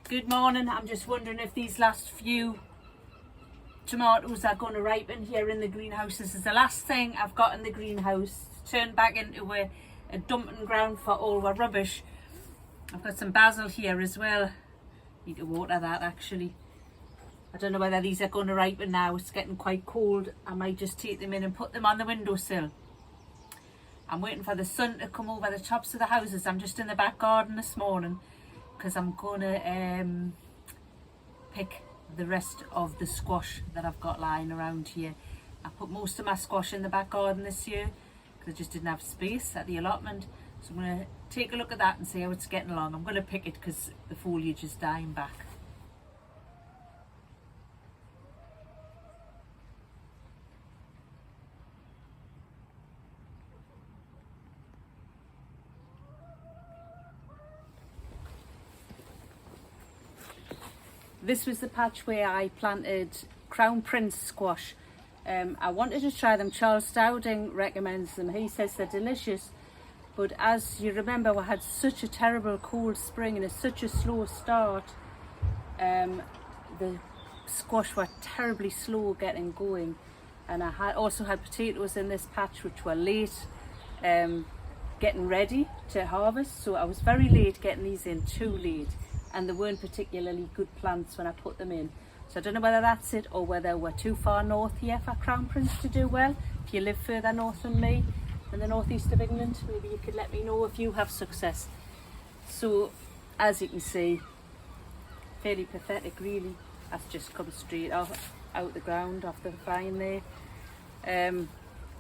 Good morning. I'm just wondering if these last few tomatoes are going to ripen here in the greenhouse. This is the last thing I've got in the greenhouse. It's turned back into a dumping ground for all our rubbish. I've got some basil here as well. Need to water that actually. I don't know whether these are going to ripen now. It's getting quite cold. I might just take them in and put them on the windowsill. I'm waiting for the sun to come over the tops of the houses. I'm just in the back garden this morning because I'm going to pick the rest of the squash that I've got lying around here. I put most of my squash in the back garden this year because I just didn't have space at the allotment. So I'm going to take a look at that and see how it's getting along. I'm going to pick it because the foliage is dying back. This was the patch where I planted Crown Prince squash. I wanted to try them. Charles Dowding recommends them. He says they're delicious. But as you remember, we had such a terrible cold spring and it's such a slow start. The squash were terribly slow getting going. And I also had potatoes in this patch which were late getting ready to harvest. So I was very late getting these in, too late. And they weren't particularly good plants when I put them in. So I don't know whether that's it or whether we're too far north here for Crown Prince to do well. If you live further north than me, in the northeast of England, maybe you could let me know if you have success. So, as you can see, fairly pathetic really. That's just come straight off, out the ground, off the vine there.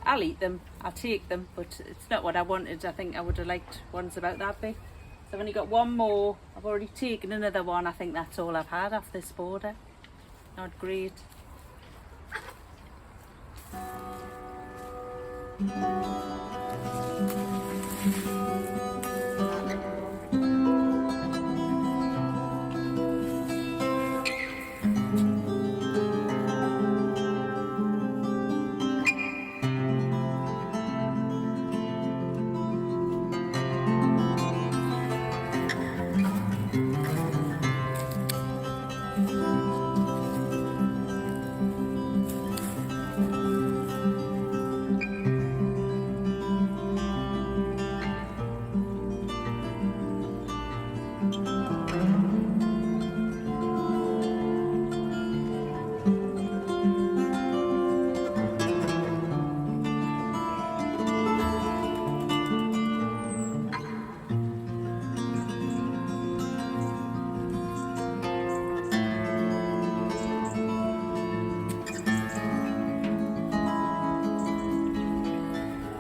I'll eat them, I'll take them, but it's not what I wanted. I think I would have liked ones about that big. I've only got one more. I've already taken another one. I think that's all I've had off this border. Not great.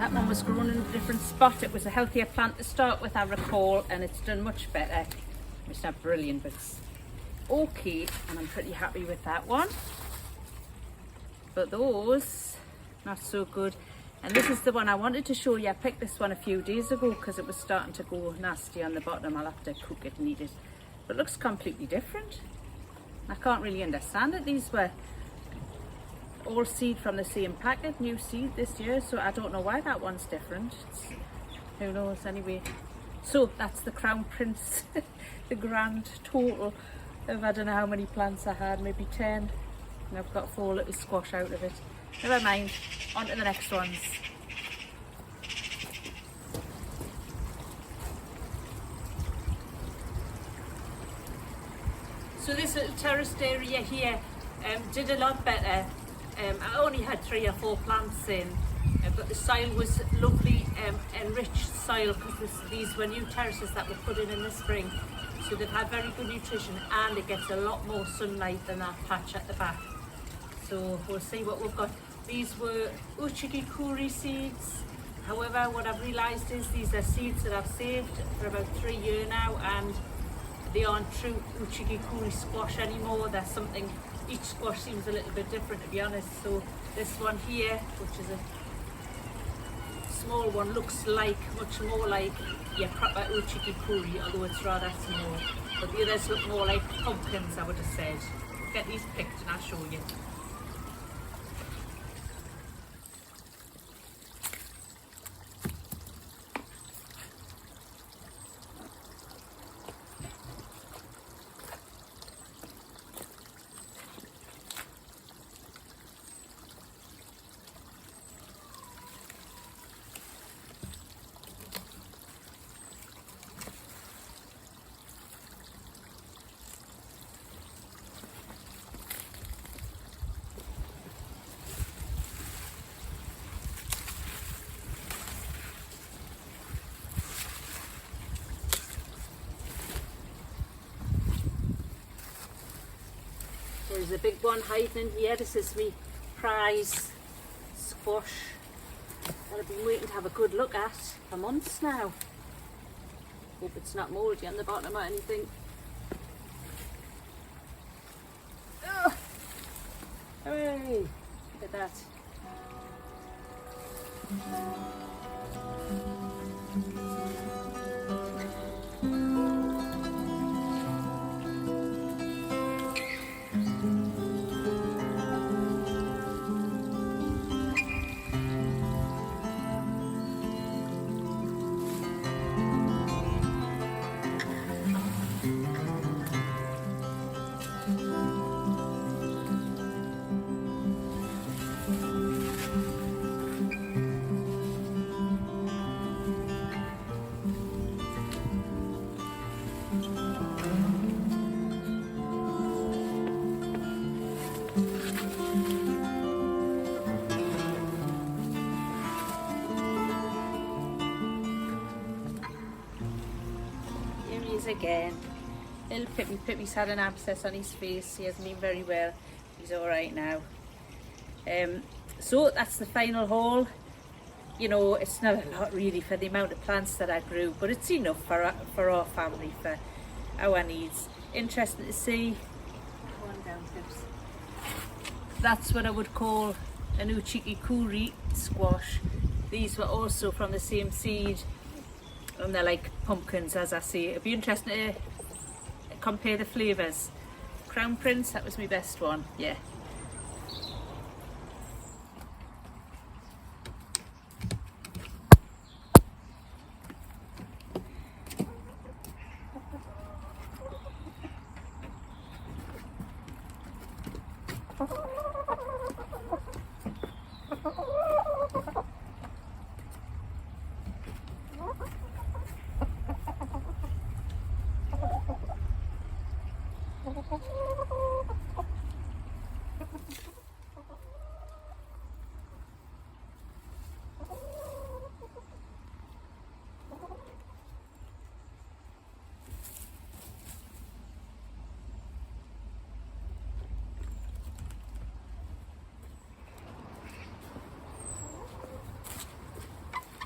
That one was grown in a different spot. It was a healthier plant to start with, I recall, and it's done much better. It's not brilliant, but it's okay, and I'm pretty happy with that one. But those, not so good. And this is the one I wanted to show you. I picked this one a few days ago because it was starting to go nasty on the bottom. I'll have to cook it and eat it. But it looks completely different. I can't really understand it. These were all seed from the same packet, new seed this year, so I don't know why that one's different. Who knows anyway. So that's the Crown Prince, the grand total of I don't know how many plants I had, maybe 10, and I've got 4 little squash out of it. Never mind, on to the next ones. So this little terraced area here did a lot better. I only had 3 or 4 plants in, but the soil was lovely, enriched soil because these were new terraces that were put in the spring. So they've had very good nutrition and it gets a lot more sunlight than that patch at the back. So we'll see what we've got. These were Uchiki Kuri seeds. However, what I've realised is these are seeds that I've saved for about 3 years now, and they aren't true Uchiki Kuri squash anymore. There's something, each squash seems a little bit different to be honest. So this one here, which is a small one, looks like, much more like your proper Uchiki Kuri, although it's rather small. But the others look more like pumpkins, I would have said. Get these picked and I'll show you. There's a big one hiding in here. This is me prize squash that I've been waiting to have a good look at for months now. Hope it's not mouldy on the bottom or anything. Oh, hooray! Look at that. Again, little Pippy's had an abscess on his face. He hasn't been very well. He's all right now. So that's the final haul. You know, it's not a lot really for the amount of plants that I grew, but it's enough for our family, for our needs. Interesting to see. Go on down, Pips. That's what I would call an Uchiki Kuri squash. These were also from the same seed, and they're like pumpkins, as I say. It'd be interesting to compare the flavours. Crown Prince, that was my best one, yeah.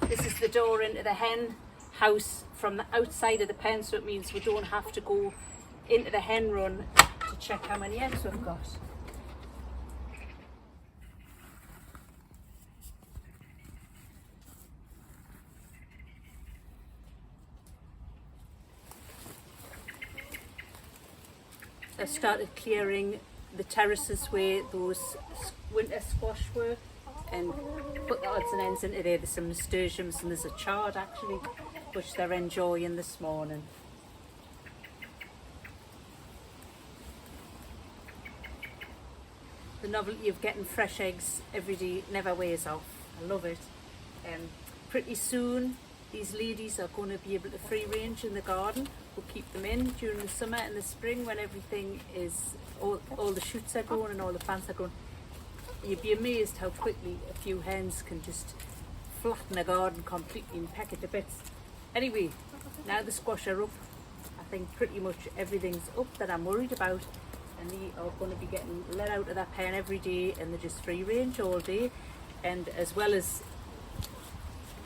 This is the door into the hen house from the outside of the pen, so it means we don't have to go into the hen run to check how many eggs we've got. I started clearing the terraces where those winter squash were, and put the odds and ends into there. There's some nasturtiums and there's a chard actually, which they're enjoying this morning. The novelty of getting fresh eggs every day never wears off. I love it. Pretty soon these ladies are going to be able to free range in the garden. We'll keep them in during the summer and the spring when everything is, all the shoots are growing and all the plants are growing. You'd be amazed how quickly a few hens can just flatten a garden completely and peck it to bits. Anyway, now the squash are up, I think pretty much everything's up that I'm worried about, and they are going to be getting let out of that pen every day, and they're just free range all day. And as well as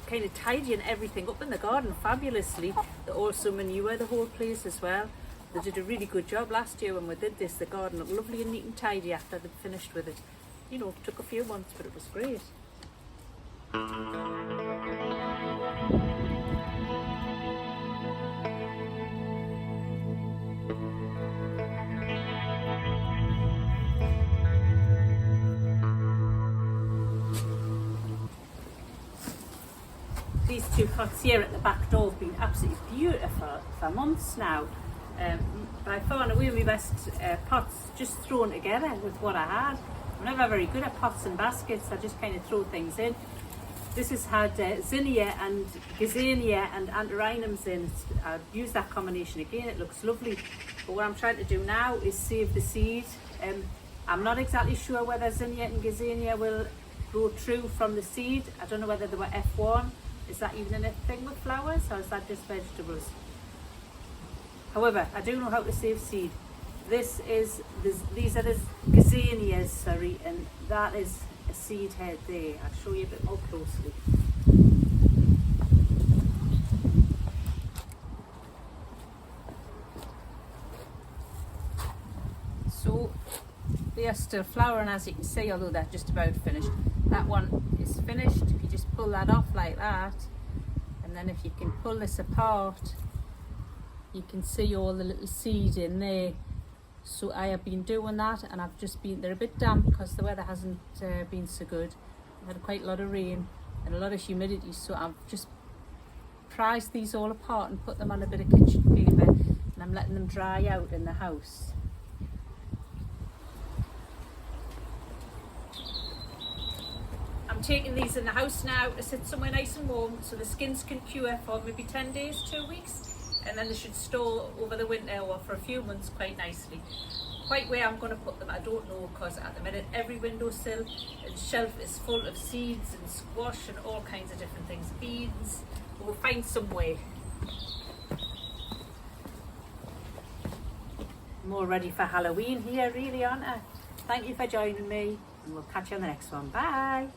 kind of tidying everything up in the garden fabulously, they also manure the whole place as well. They did a really good job last year when we did this. The garden looked lovely and neat and tidy after they'd finished with it. You know, it took a few months, but it was great. These two pots here at the back door have been absolutely beautiful for months now. But I found away my best pots just thrown together with what I had. I'm never very good at pots and baskets. I just kind of throw things in. This has had zinnia and gazania and antirrhinums in. I've used that combination again. It looks lovely. But what I'm trying to do now is save the seed. I'm not exactly sure whether zinnia and gazania will grow true from the seed. I don't know whether they were F1. Is that even a thing with flowers, or is that just vegetables? However, I do know how to save seed. these are the gazanias, sorry, and that is a seed head there. I'll show you a bit more closely. So they are still flowering, as you can see, although they're just about finished. That one is finished. If you just pull that off like that, and then if you can pull this apart, you can see all the little seed in there. So I have been doing that, and they're a bit damp because the weather hasn't been so good. We've had quite a lot of rain and a lot of humidity, so I've just prized these all apart and put them on a bit of kitchen paper, and I'm letting them dry out in the house. I'm taking these in the house now to sit somewhere nice and warm so the skins can cure for maybe 10 days, 2 weeks, and then they should store over the winter or for a few months quite nicely. Quite where I'm going to put them, I don't know, because at the minute every windowsill and shelf is full of seeds and squash and all kinds of different things, beans. We'll find some way. I'm all ready for Halloween here, really, aren't I? Thank you for joining me, and we'll catch you on the next one. Bye.